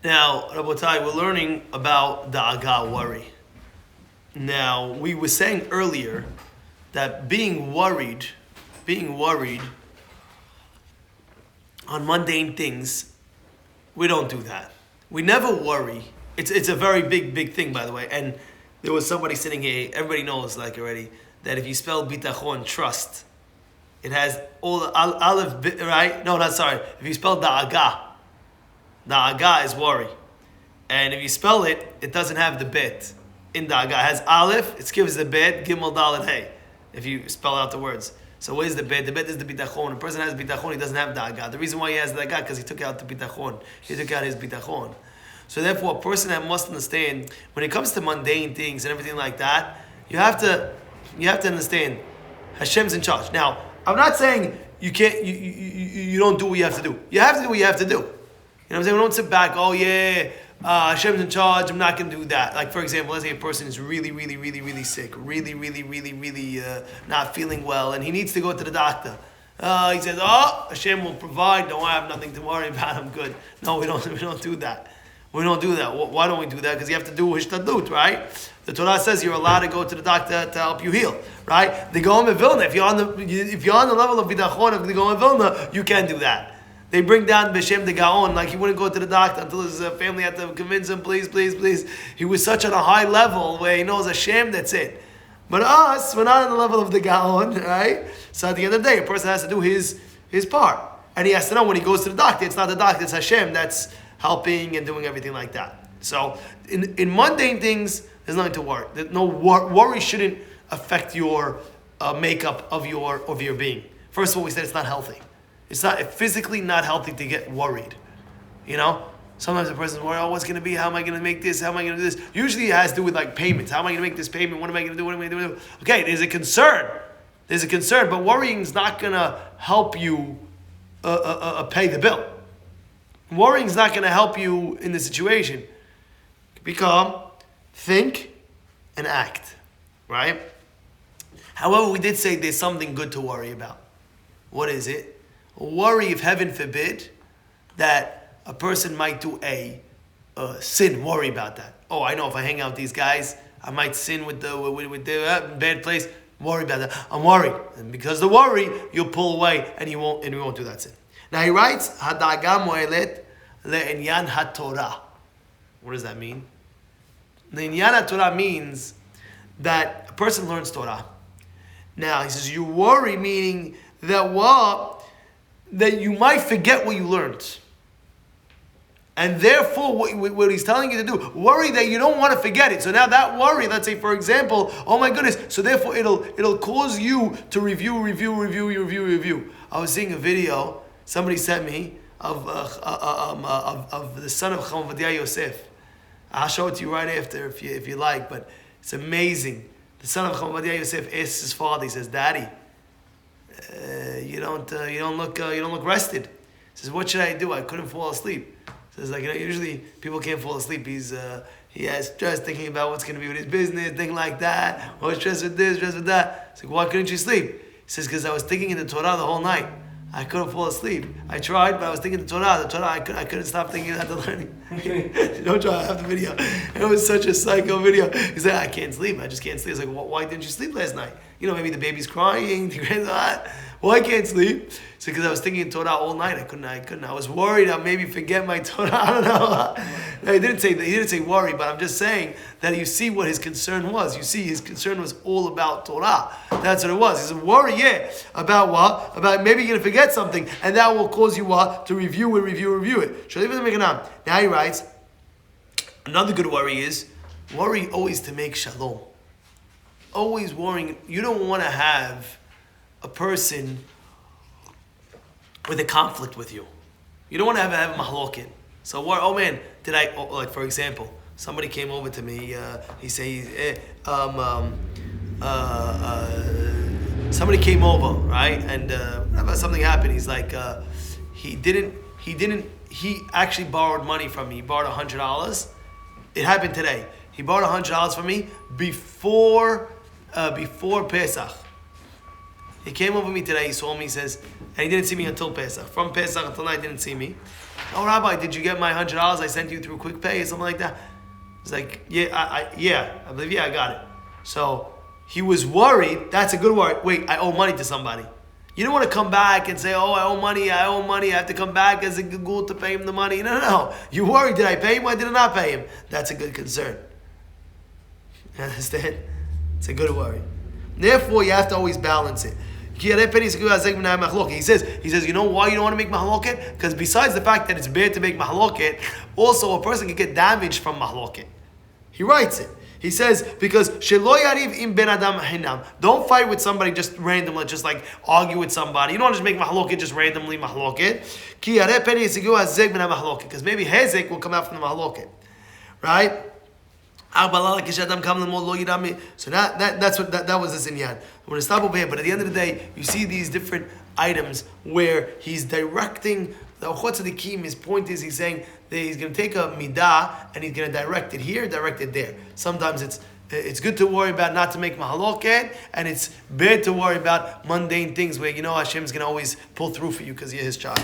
Now, Rabotai, we're learning about da'aga, worry. Now, we were saying earlier that being worried on mundane things, we don't do that. We never worry. It's a very big thing, by the way. And there was somebody sitting here, everybody knows like already, that if you spell bitachon, trust, it has all the aleph, right? No, not sorry. If you spell da'aga is worry. And if you spell it, it doesn't have the bet in da'aga. It has aleph, it gives the bet, gimel, dalet, hey. If you spell out the words. So where's the bet? The bet is the bitachon. A person has bitachon, he doesn't have da'aga. The reason why he has da'aga, because he took out the bitachon. He took out his bitachon. So therefore, a person that must understand, when it comes to mundane things and everything like that, you have to understand, Hashem's in charge. Now, I'm not saying you can't, you don't do what you have to do. You have to do what you have to do. You know what I'm saying? We don't sit back, oh yeah, Hashem's in charge, I'm not going to do that. Like for example, let's say a person is really sick, really not feeling well, and he needs to go to the doctor. He says, oh, Hashem will provide, no, I have nothing to worry about, I'm good. No, we don't do that. We don't do that. Why don't we do that? Because you have to do hishtadlut, right? The Torah says you're allowed to go to the doctor to help you heal, right? The Gaon of Vilna, if you're on the level of bitachon of the Gaon of Vilna, you can't do that. They bring down B'Shem the Gaon, like he wouldn't go to the doctor until his family had to convince him, please. He was such on a high level where he knows Hashem, that's it. But us, we're not on the level of the Gaon, right? So at the end of the day, a person has to do his part. And he has to know when he goes to the doctor, it's not the doctor, it's Hashem that's helping and doing everything like that. So in mundane things, there's nothing to worry. Worry shouldn't affect your makeup of your being. First of all, we said it's not healthy. It's physically not healthy to get worried. You know? Sometimes a person's worried, what's going to be? How am I going to make this? How am I going to do this? Usually it has to do with like payments. How am I going to make this payment? What am I going to do? What am I going to do? Okay, there's a concern, but worrying is not going to help you pay the bill. Worrying is not going to help you in the situation. Be calm, think, and act. Right? However, we did say there's something good to worry about. What is it? Worry if heaven forbid that a person might do a sin. Worry about that. Oh, I know if I hang out with these guys, I might sin with the bad place. Worry about that. I'm worried, and because the worry, you'll pull away, and you won't do that sin. Now he writes, "Hadaga moelet le'inyan haTorah." What does that mean? The inyan haTorah means that a person learns Torah. Now he says you worry, meaning that that you might forget what you learned. And therefore, what he's telling you to do, worry that you don't want to forget it. So now that worry, let's say for example, oh my goodness, so therefore it'll cause you to review. I was seeing a video somebody sent me of the son of Rabbi Yosef. I'll show it to you right after if you like, but it's amazing. The son of Rabbi Yosef asks his father, he says, Daddy, you don't look rested. He says, what should I do? I couldn't fall asleep. He says, usually people can't fall asleep. He has stress thinking about what's going to be with his business, thing like that. Or stress with this, stress with that. He's like, why couldn't you sleep? He says, because I was thinking in the Torah the whole night. I couldn't fall asleep. I tried, but I was thinking the Torah. I couldn't stop thinking about the learning. Don't try. I have the video. It was such a psycho video. He's like, I can't sleep. I just can't sleep. I was like, well, why didn't you sleep last night? Maybe the baby's crying. Well, I can't sleep. So because I was thinking Torah all night, I couldn't. I was worried I'd maybe forget my Torah. I don't know. No, he didn't say worry, but I'm just saying that you see what his concern was. You see his concern was all about Torah. That's what it was. He said, worry, about what? About maybe you're going to forget something, and that will cause you what? To review it. Now he writes, another good worry is, worry always to make shalom. Always worrying. You don't want to have a person with a conflict with you. You don't want to have a mahlokin. So, oh man, like for example, somebody came over to me, he says, somebody came over, right? And something happened. He's like, he actually borrowed money from me. He borrowed $100. It happened today. He borrowed $100 from me before Pesach. He came over me today, he saw me, he says, and he didn't see me until Pesach. From Pesach until now, he didn't see me. Oh, Rabbi, did you get my $100 I sent you through Quick Pay or something like that? He's like, yeah, I believe, I got it. So he was worried. That's a good worry. Wait, I owe money to somebody. You don't want to come back and say, oh, I owe money, I have to come back as a gigul to pay him the money. No. You worried, did I pay him or did I not pay him? That's a good concern. You understand? It's a good worry. Therefore, you have to always balance it. He says, you know why you don't want to make mahloket? Because besides the fact that it's bad to make mahloket, also a person can get damaged from mahloket. He writes it. He says, because shelo yariv im ben adam hinam. Don't fight with somebody just randomly, just like argue with somebody. You don't want to just make mahloket, just randomly mahloket. Because maybe hezek will come out from the mahloket. Right? So that's what that was this inyan. I'm going to stop over here, but at the end of the day, you see these different items where he's directing the Tzadikim. His point is he's saying that he's going to take a midah and he's going to direct it here, direct it there. Sometimes it's good to worry about not to make mahaloket, and it's bad to worry about mundane things where Hashem's going to always pull through for you because you're His child.